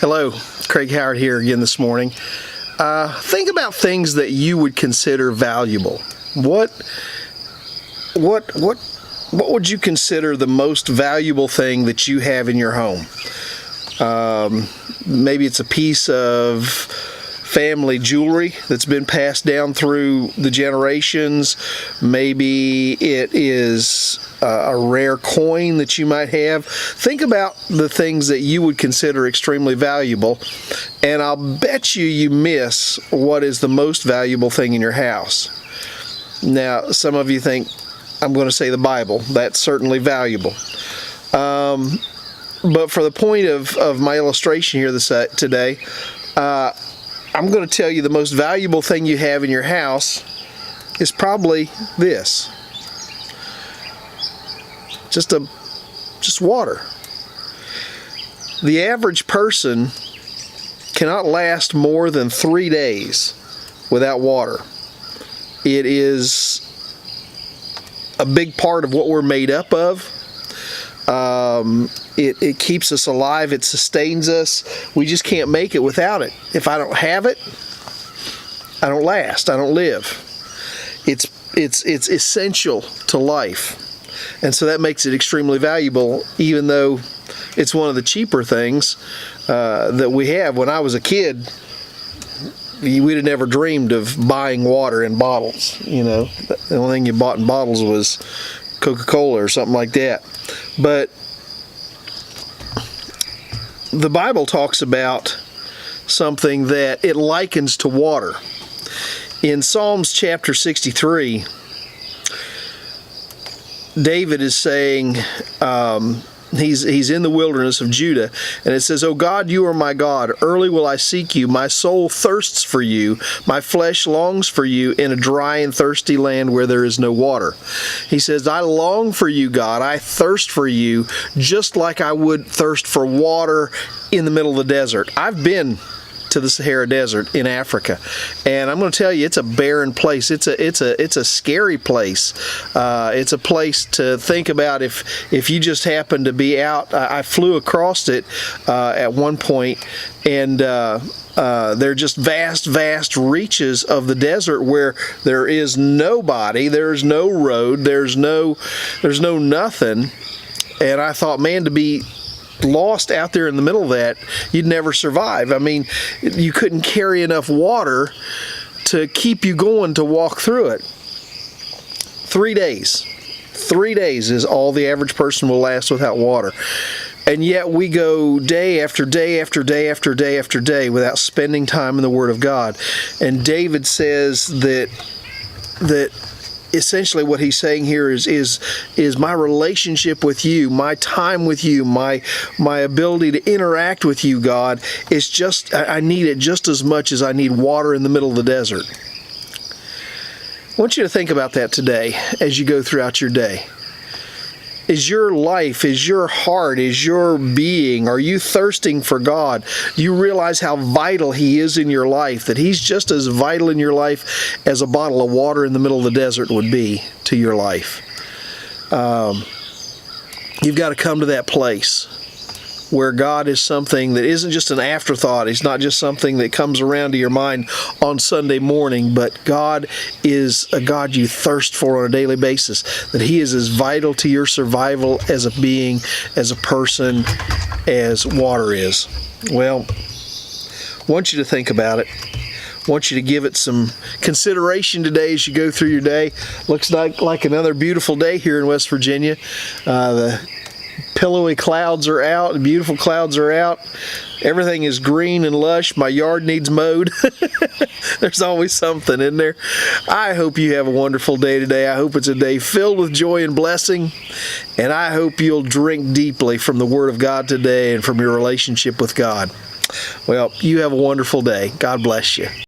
Hello, Craig Howard here again this morning. Think about things that you would consider valuable. What would you consider the most valuable thing that you have in your home? Maybe it's a piece of family jewelry that's been passed down through the generations. Maybe it is a rare coin that you might have. Think about the things that you would consider extremely valuable, and I'll bet you miss what is the most valuable thing in your house. Now, some of you think, I'm going to say the Bible. That's certainly valuable. But for the point of my illustration here today, I'm going to tell you the most valuable thing you have in your house is probably this. Just water. The average person cannot last more than 3 days without water. It is a big part of what we're made up of. It keeps us alive. It sustains us. We just can't make it without it. If I don't have it, I don't last. I don't live. It's essential to life. And so that makes it extremely valuable, even though it's one of the cheaper things that we have. When I was a kid, we'd have never dreamed of buying water in bottles. You know, the only thing you bought in bottles was Coca-Cola or something like that. But the Bible talks about something that it likens to water. In Psalms chapter 63, David is saying, he's in the wilderness of Judah, and it says, "O God, you are my God. Early will I seek you. My soul thirsts for you. My flesh longs for you in a dry and thirsty land where there is no water." He says, "I long for you, God. I thirst for you, just like I would thirst for water in the middle of the desert." I've been to the Sahara Desert in Africa, and I'm going to tell you, it's a barren place. It's a scary place. It's a place to think about if you just happen to be out. I flew across it at one point, and they're just vast reaches of the desert where there is nobody, there's no road, there's no nothing. And I thought, man, to be lost out there in the middle of that, you'd never survive. I mean, you couldn't carry enough water to keep you going to walk through it. 3 days. 3 days is all the average person will last without water. And yet we go day after day after day after day after day without spending time in the Word of God. And David says that essentially what he's saying here is my relationship with you, my time with you, my ability to interact with you, God, is just, I need it just as much as I need water in the middle of the desert. I want you to think about that today as you go throughout your day. Is your life, is your heart, is your being, are you thirsting for God? Do you realize how vital He is in your life, that He's just as vital in your life as a bottle of water in the middle of the desert would be to your life? You've got to come to that place where God is something that isn't just an afterthought. He's not just something that comes around to your mind on Sunday morning, but God is a God you thirst for on a daily basis, that He is as vital to your survival as a being, as a person, as water is. Well, I want you to think about it. I want you to give it some consideration today as you go through your day. Looks like another beautiful day here in West Virginia. The pillowy clouds are out, beautiful clouds are out. Everything is green and lush. My yard needs mowed. There's always something in there. I hope you have a wonderful day today. I hope it's a day filled with joy and blessing. And I hope you'll drink deeply from the Word of God today and from your relationship with God. Well, you have a wonderful day. God bless you.